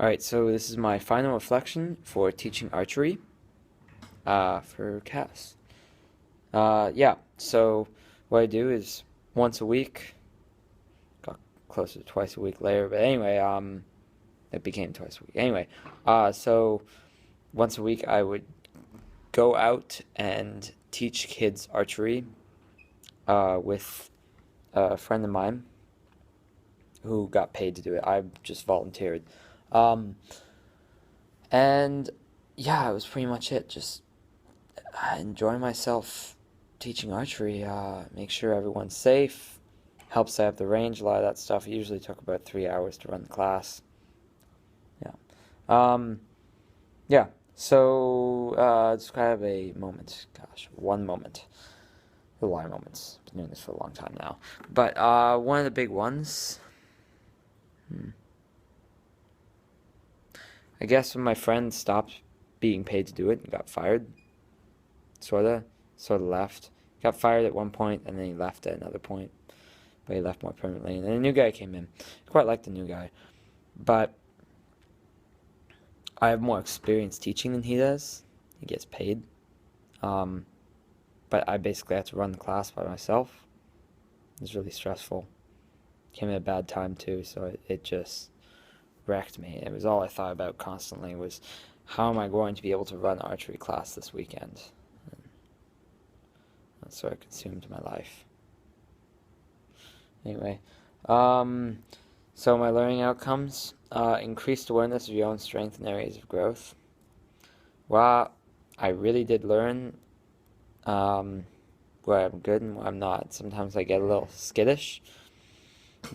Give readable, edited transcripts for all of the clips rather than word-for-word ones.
Alright, so this is my final reflection for teaching archery for Cass. Yeah, so what I do is once a week, got closer to twice a week later, but anyway, it became twice a week. Anyway, so once a week I would go out and teach kids archery with a friend of mine who got paid to do it. I just volunteered. Um, and yeah, it was pretty much it. Just enjoy myself teaching archery. Make sure everyone's safe. Help set up the range. A lot of that stuff. It usually took about 3 hours to run the class. Yeah. Um, yeah. So describe a moment. Gosh, one moment. A lot of moments. Been doing this for a long time now. But one of the big ones. I guess when my friend stopped being paid to do it and got fired, sort of left. Got fired at one point and then he left at another point, but he left more permanently. And then a new guy came in. I quite liked the new guy, but I have more experience teaching than he does. He gets paid, um, but I basically had to run the class by myself. It was really stressful. Came at a bad time too, so it just wrecked me. It was all I thought about constantly was how am I going to be able to run archery class this weekend? And that sort of consumed my life. Anyway, so my learning outcomes, increased awareness of your own strength and areas of growth. Well, I really did learn where I'm good and where I'm not. Sometimes I get a little skittish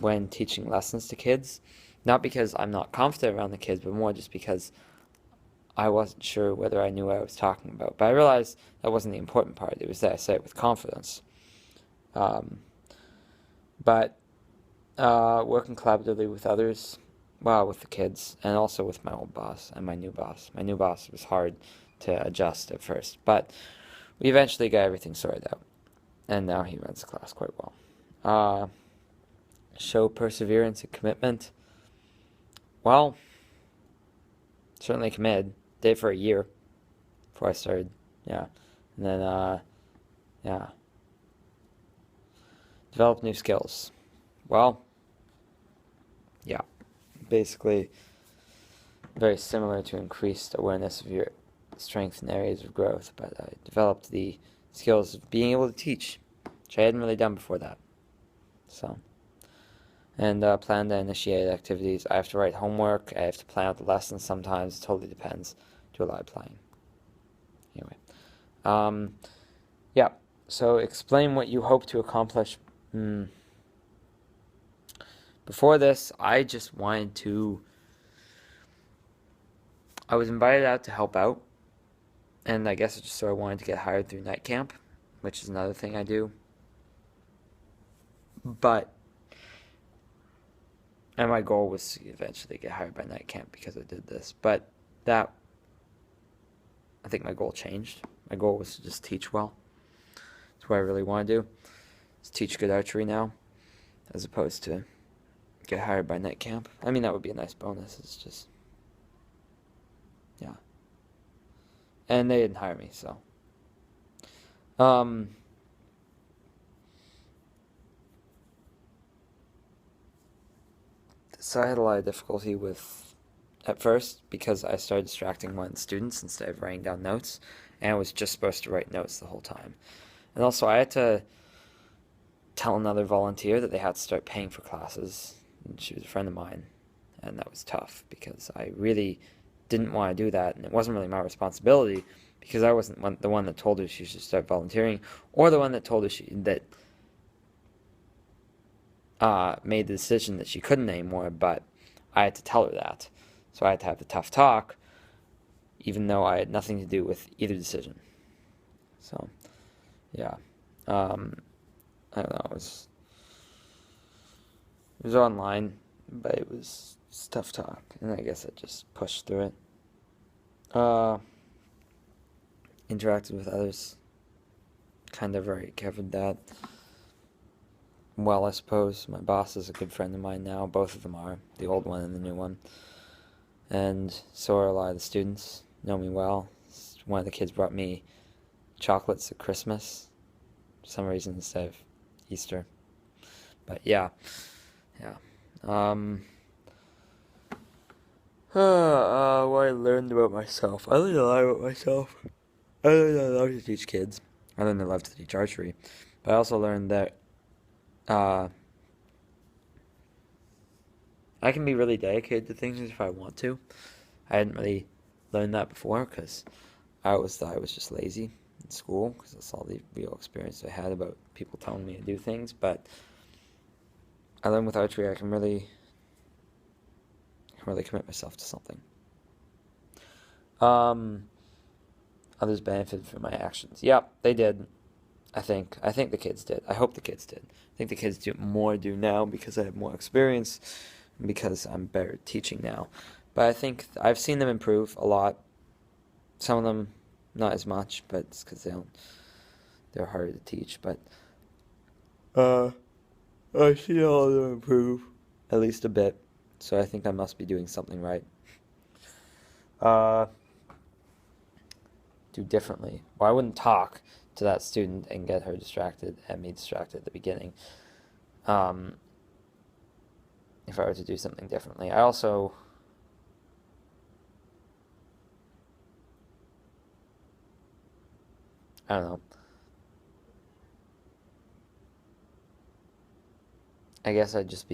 when teaching lessons to kids. Not because I'm not confident around the kids, but more just because I wasn't sure whether I knew what I was talking about. But I realized that wasn't the important part. It was that I said it with confidence. Um, but working collaboratively with others, well, with the kids, and also with my old boss and my new boss. My new boss was hard to adjust at first, but we eventually got everything sorted out, and now he runs the class quite well. Show perseverance and commitment. Well, certainly committed. Did it for a year before I started. Yeah, and then yeah, develop new skills. Well, yeah, basically very similar to increased awareness of your strengths and areas of growth, but I developed the skills of being able to teach, which I hadn't really done before that. So, and plan to initiate activities. I have to write homework. I have to plan out the lessons sometimes. It totally depends. Do a lot of planning. Anyway, yeah. So explain what you hope to accomplish. Before this, I just wanted to. I was invited out to help out, and I guess I just sort of wanted to get hired through night camp, which is another thing I do. But and my goal was to eventually get hired by night camp because I did this. But that, I think my goal changed. My goal was to just teach well. That's what I really want to do. Is teach good archery now, as opposed to get hired by night camp. I mean, that would be a nice bonus. It's just, yeah. And they didn't hire me, so. So I had a lot of difficulty with, at first, because I started distracting one of the students instead of writing down notes, and I was just supposed to write notes the whole time. And also, I had to tell another volunteer that they had to start paying for classes, and she was a friend of mine, and that was tough because I really didn't want to do that, and it wasn't really my responsibility because I wasn't the one that told her she should start volunteering, or the one that told her that made the decision that she couldn't anymore, but I had to tell her that. So I had to have the tough talk, even though I had nothing to do with either decision. So, yeah. I don't know, it was online, but it was tough talk, and I guess I just pushed through it. Interacted with others, kind of already covered that. Well, I suppose my boss is a good friend of mine now. Both of them are, the old one and the new one. and so are a lot of the students. Know me well. One of the kids brought me chocolates at Christmas for some reason instead of Easter. But yeah, yeah. What I learned about myself. I learned a lot about myself. I learned I love to teach kids. I learned I love to teach archery. But I also learned that uh, I can be really dedicated to things if I want to. I hadn't really learned that before because I always thought I was just lazy in school because that's all the real experience I had about people telling me to do things. But I learned with archery I can really commit myself to something. Others benefited from my actions. Yep, they did. I think the kids did. I hope the kids did. I think the kids do now because I have more experience and because I'm better at teaching now. But I think I've seen them improve a lot. Some of them not as much, but it's because they're harder to teach. But I see all of them improve at least a bit. So I think I must be doing something right. Do differently. Well, I wouldn't talk to that student and get her distracted and me distracted at the beginning. If I were to do something differently. I also I don't know. I guess I'd just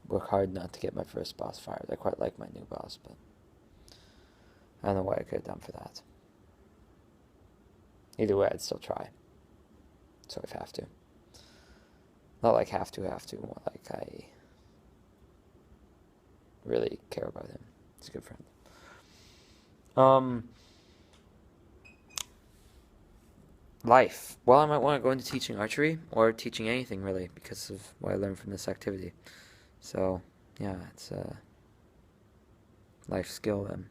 work hard not to get my first boss fired. I quite like my new boss, but I don't know what I could have done for that. Either way, I'd still try. So if I have to. Not like have to, more like I really care about him. He's a good friend. Life. Well, I might want to go into teaching archery or teaching anything really because of what I learned from this activity. So, yeah, it's a life skill then.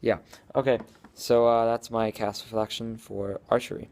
Yeah, okay. So that's my cast reflection for archery.